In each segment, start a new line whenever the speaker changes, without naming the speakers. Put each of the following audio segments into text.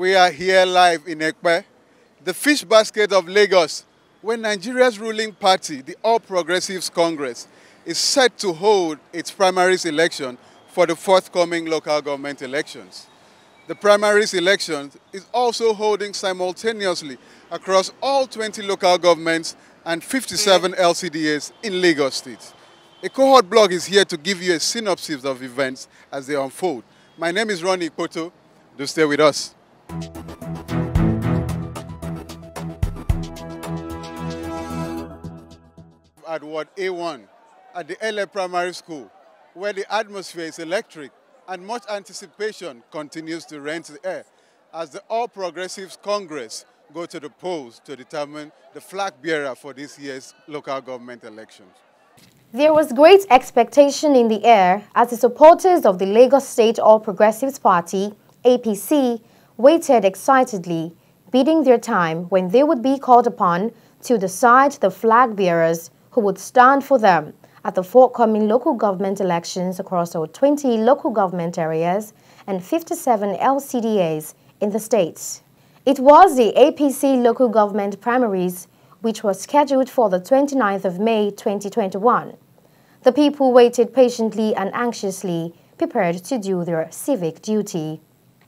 We are here live in Ekpe, the fish basket of Lagos, where Nigeria's ruling party, the All Progressives Congress, is set to hold its primaries election for the forthcoming local government elections. The primaries election is also holding simultaneously across all 20 local governments and 57 LCDAs in Lagos State. A cohort blog is here to give you a synopsis of events as they unfold. My name is Ronnie Koto. Do stay with us. At Ward A1 at the LA Primary School, where the atmosphere is electric and much anticipation continues to rent the air as the All Progressives Congress go to the polls to determine the flag bearer for this year's local government elections.
There was great expectation in the air as the supporters of the Lagos State All Progressives Party, APC, waited excitedly, biding their time when they would be called upon to decide the flag bearers who would stand for them at the forthcoming local government elections across all 20 local government areas and 57 LCDAs in the state. It was the APC local government primaries, which was scheduled for the 29th of May 2021. The people waited patiently and anxiously, prepared to do their civic duty.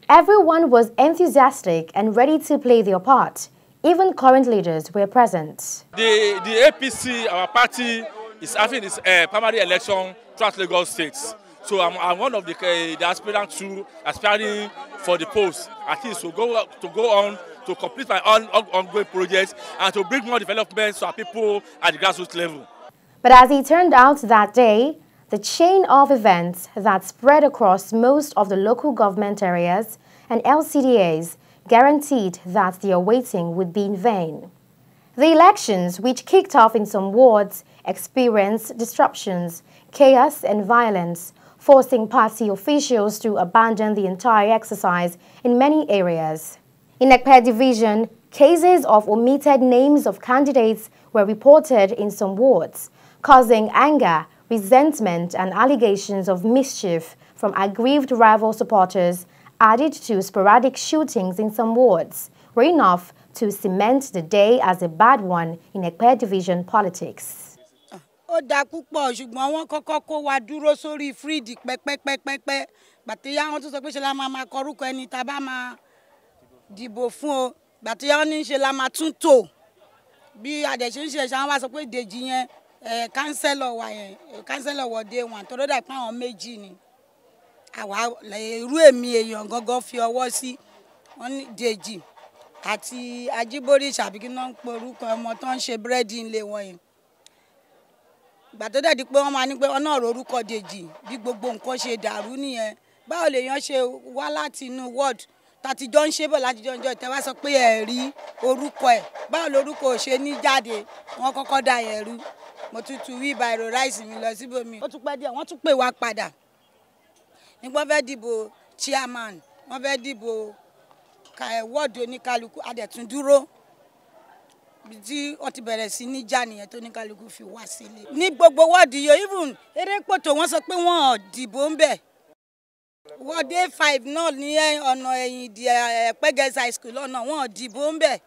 Everyone was enthusiastic and ready to play their part. Even current leaders were present.
The APC, our party, is having its primary election throughout Lagos State. So I'm one of the aspirants aspiring for the post, at least to go on to complete my ongoing projects and to bring more developments to our people at the grassroots level.
But as it turned out that day, the chain of events that spread across most of the local government areas and LCDAs guaranteed that their waiting would be in vain. The elections, which kicked off in some wards, experienced disruptions, chaos and violence, forcing party officials to abandon the entire exercise in many areas. In Ekpe Division, cases of omitted names of candidates were reported in some wards, causing anger, resentment and allegations of mischief from aggrieved rival supporters, added to sporadic shootings in some wards, were enough to cement the day as a bad one in Ekpe Division politics.
Ó dá púpọ̀ ṣùgbọ́n wọ́n kọ́kọ́ kó wa dúró sórí fríìdì pẹ́pẹ́pẹ́pẹ́ gbàtíyá wọ́n tún sọ pé ṣe la máa kọrúkọ ẹni tá bá máa dìbò fún o gbàtíyá wọ́n ní ṣe la máa tún tò bí adẹ̀ṣe ń ṣe ṣe wá sọ pé Dèjì yẹn kánsẹ́lọ̀ wà yẹn kánsẹ́lọ̀ wọ̀dé wọn tó ló dà pé àwọn méjì ni àwa irú èmi èèyàn gangan fi ọwọ́ sí wọn ní Dèjì àti Ajíbórí ṣàbíkí náà ń pe orúkọ ọmọ tó ń ṣe búrẹ́dì ńlẹ̀ wọn yẹn gbà tó dẹ̀dí pé wọ́n máa ní pé ọ̀nà orúkọ Dèjì bí gbogbo nǹkan ṣe dàrú nìyẹn báwo lèèyàn ṣe wá láti inú ward tàtijọ́ ń ṣe bọ̀ láti jọjọ́ ìtẹ́wá sọ pé ẹ̀ rí orúkọ ẹ̀ báwo lorúkọ ò ṣe ní jáde wọ́n kọ́kọ́ dà yẹn rú mo tútù wí bàìrò ráìsì mi lọ síbòmí ó tún pẹ́ díẹ̀ wọ́n tún pè wá padà nígbà wọ́n fẹ́ dìbò chairman wọ́n fẹ́ dìbò wọ́ọ̀dù oníkálukú adẹ̀tún dúró tí wọ́n ti bẹ̀rẹ̀ sí ní já nìyẹn tó oníkálukú fi wá sílé. Ní gbogbo wọ́ọ̀dù yìí even Erépòtò wọ́n sọ pé wọ́n ò dìbò ń bẹ̀. Wọ́ọ̀dù A5 náà ní ọ̀nà ẹ̀yìn Pẹ́gẹ́sì high school lọ́nà wọ́n ò dìbò ń bẹ̀.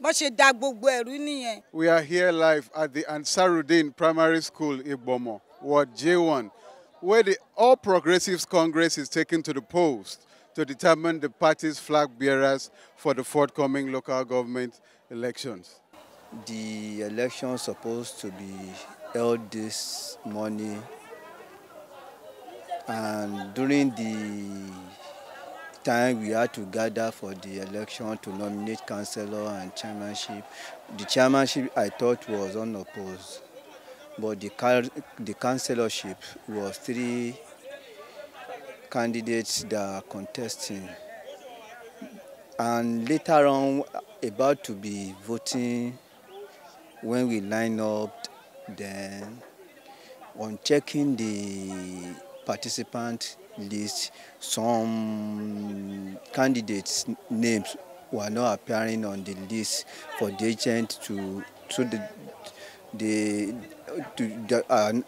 Bó ṣe da gbogbo ẹ̀rú nìyẹn.
We are here live at the Ansarudeen Primary School, Igbomo, Ward J1, where the All Progressives Congress is taken to the polls to determine the party's flag bearers for the forthcoming local government elections.
The election is supposed to be held this morning, and during the time we had to gather for the election to nominate councillor and chairmanship. The chairmanship I thought was unopposed, but the councillorship was 3 candidates that are contesting. And later on, about to be voting, when we line up, then on checking the participant list, some candidates' names were not appearing on the list for the agent to, so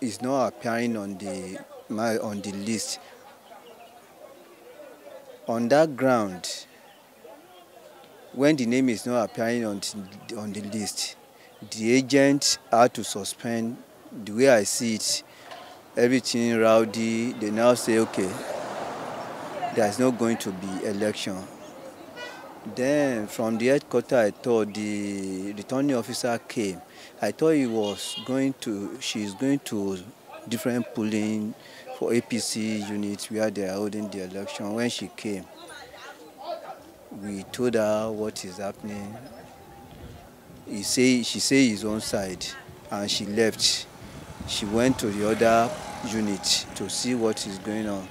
is not appearing on the list. On that ground, when the name is not appearing on the list, the agent had to suspend. The way I see it, everything rowdy. They now say, okay, there's not going to be election. Then from the headquarters, I thought the returning officer came. I thought she's going to different polling for APC units where they are holding the election. When she came, we told her what is happening. She said his own side, and she left. She went to the other unit to see what is going on.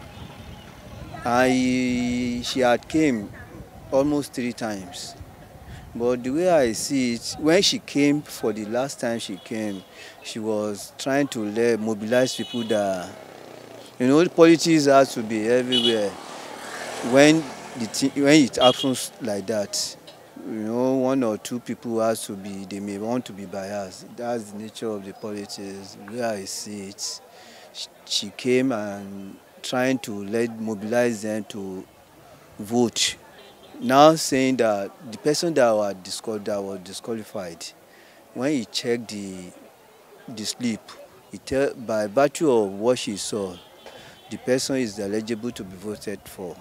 She had came almost 3 times. But the way I see it, when she came for the last time she came, she was trying to mobilize people that, politics has to be everywhere. When it happens like that, 1 or 2 people they may want to be biased. That's the nature of the politics. The way I see it, she came and trying to mobilize them to vote. Now saying that the person that was disqualified, when he checked the slip, by virtue of what she saw, the person is eligible to be voted for.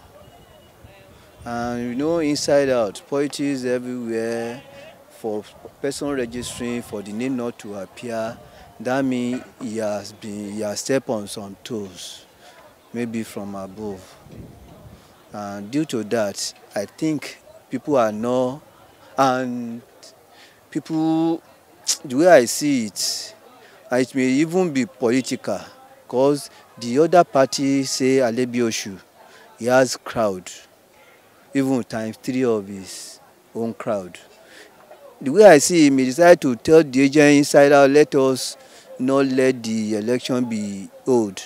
And inside out, politics everywhere, for person registering for the name not to appear, that means he has stepped on some toes, maybe from above. And due to that, I think people are not, and people, the way I see it, it may even be political, because the other party, say Alebioshu, he has crowd, even ×3 of his own crowd. The way I see him, he decided to tell the agent inside out, let us not let the election be held.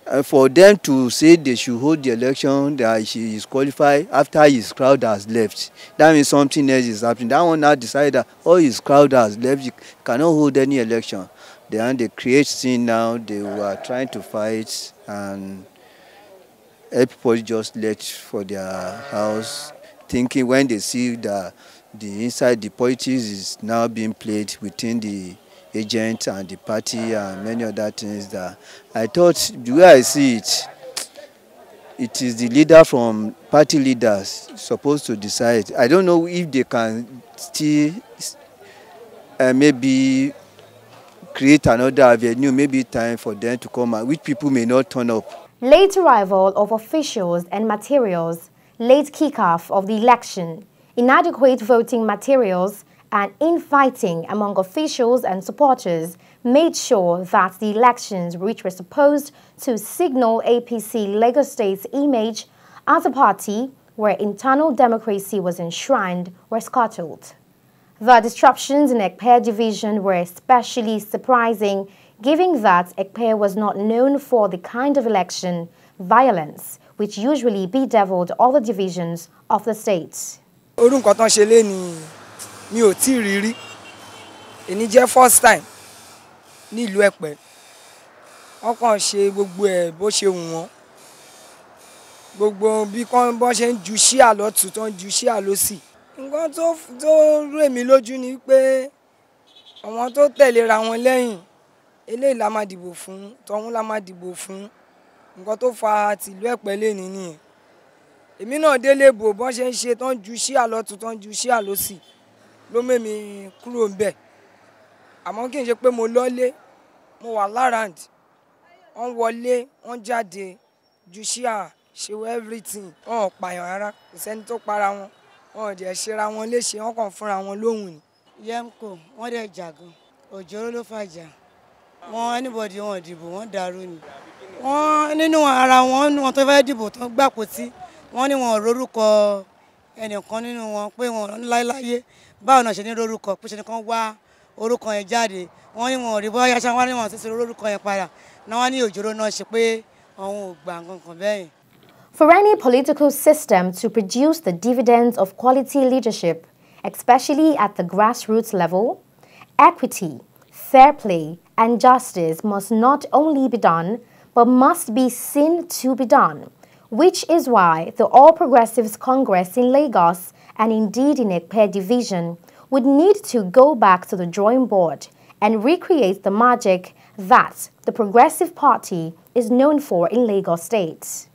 And for them to say they should hold the election, that she is qualified after his crowd has left, that means something else is happening. That one now decided that all his crowd has left, you cannot hold any election. Then they create scene now, they were trying to fight, and everybody just left for their house, thinking when they see that inside the politics is now being played within the agent and the party and many other things, that I thought, the way I see it, it is the leader from party leaders supposed to decide. I don't know if they can still maybe create another avenue, maybe time for them to come out, which people may not turn up.
Late arrival of officials and materials, late kickoff of the election, inadequate voting materials, and infighting among officials and supporters made sure that the elections, which were supposed to signal APC Lagos State's image as a party where internal democracy was enshrined, were scuttled. The disruptions in Ekpe division were especially surprising, given that Ekpe was not known for the kind of election violence which usually bedeviled other divisions of the state.
Mi ò tí rí rí. Èní jẹ́ first time ní ìlú Ẹ̀pẹ́. Wọ́n kàn ṣe gbogbo ẹ̀ bó ṣe wù wọ́n. Gbogbo bí kan bó ṣe ń ju ṣíà lọ́tùn tó ń ju ṣíà lósì. Nǹkan tó rú èmi lójú ni pé àwọn tó tẹ̀léra wọn lẹ́yìn, eléyìí la máa dìbò fún, tọ̀hún la máa dìbò fún. Nǹkan tó fa tìlú Ẹ̀pẹ́ lénìí nìyẹn. Èmi náà délé bò bó ṣe ń ṣe tó ń ju ṣíà lọ́tùn tó ń ju ṣíà lósì. Ló mẹ́mi kúrò ńbẹ̀. Àmọ́ kì í ṣe pé mo lọ́lé, mo wà lárànd. Wọ́n wọlé, wọ́n jáde, ju ṣíà, ṣe everything. Wọ́n ò pààyàn rárá, kò sẹ́ni tó para wọn. Wọ́n ò dẹ̀ ṣera wọn léṣe, wọ́n kàn fúnra wọn lóhùn ni.
Yemko, wọ́n dẹ̀ jà gan. Òjòrò ló fàjà. Wọ́n anybody wọ́n dìbò, wọ́n dàrú ni. Wọ́n nínú ara wọn tó fẹ́ dìbò tó gbàpótí, wọ́n ní wọn ò rórúkọ ẹnìkan nínú wọn pé wọn láéláyé. Báwo náà ṣe ní rórúkọ pé ṣe nìkan wá orúkọ yẹn jáde, wọ́n ní wọn ò rí bóyá ṣá wọ́n ní wọn sì ṣe orúkọ yẹn padà, náà wọ́n ní òjòrò náà ṣe pé àwọn ò gbà nǹkan bẹ́ẹ̀.
For any political system to produce the dividends of quality leadership, especially at the grassroots level, equity, fair play, and justice must not only be done, but must be seen to be done. which is why the All Progressives Congress in Lagos and indeed in Ekpe division would need to go back to the drawing board and recreate the magic that the Progressive Party is known for in Lagos State.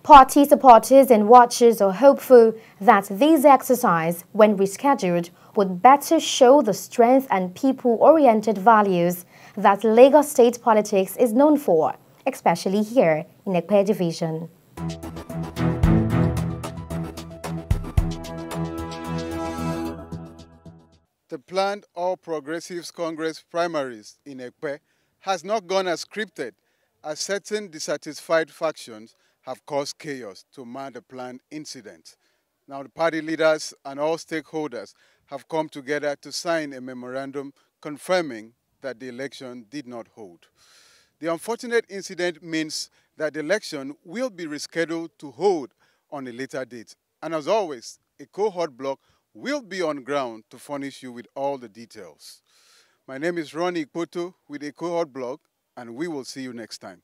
Party supporters and watchers are hopeful that this exercise, when rescheduled, would better show the strength and people-oriented values that Lagos State politics is known for, especially here in Ekpe division.
The planned All Progressives Congress primaries in Ekpe has not gone as scripted, as certain dissatisfied factions have caused chaos to mar the planned incident. Now the party leaders and all stakeholders have come together to sign a memorandum confirming that the election did not hold. The unfortunate incident means that the election will be rescheduled to hold on a later date. And as always, a cohort block will be on ground to furnish you with all the details. My name is Ronnie Poto with a cohort blog, and we will see you next time.